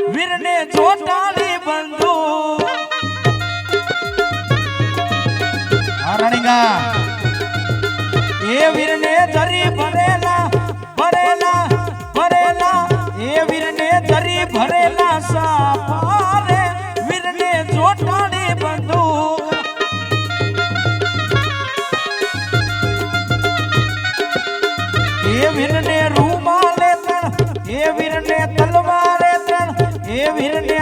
વીરને ચોટાડી બંધુ રણીગા એ વીરને ધરી ભરેલા ભરેલા ભરેલા એ વીરને ધરી ભરેલા સાપારે વીરને ચોટાડી બંધુ એ વીરને રૂમાલે તણ એ વીરને તલવારે તણ એ વીરને